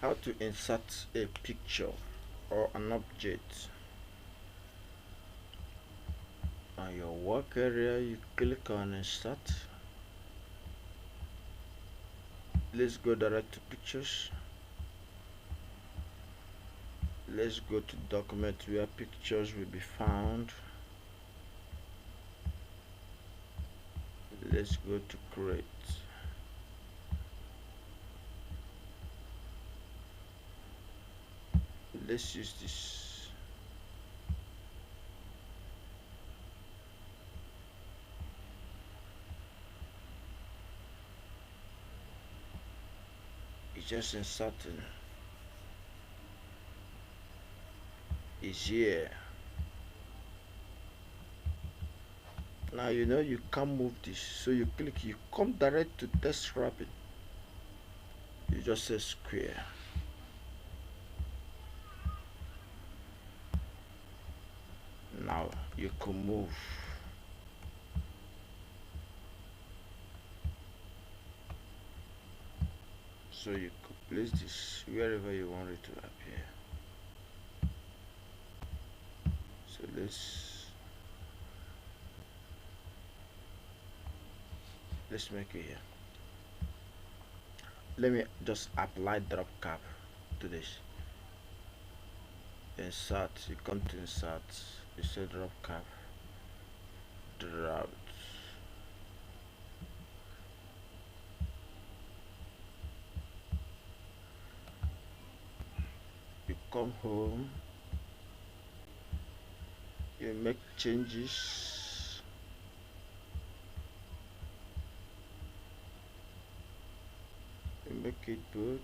How to insert a picture or an object. On your work area, you click on insert. Let's go direct to pictures. Let's go to document where pictures will be found. Let's go to create. Let's use this. It's just inserting. It's here. Now you know you can't move this, so you click, you come direct to text wrapping. You just say square. Now you can move. So you could place this wherever you want it to appear. So let's make it here. Let me just apply drop cap to this. Insert, you come to insert, you say drop cap, drop. You come home, you make changes. You make it good.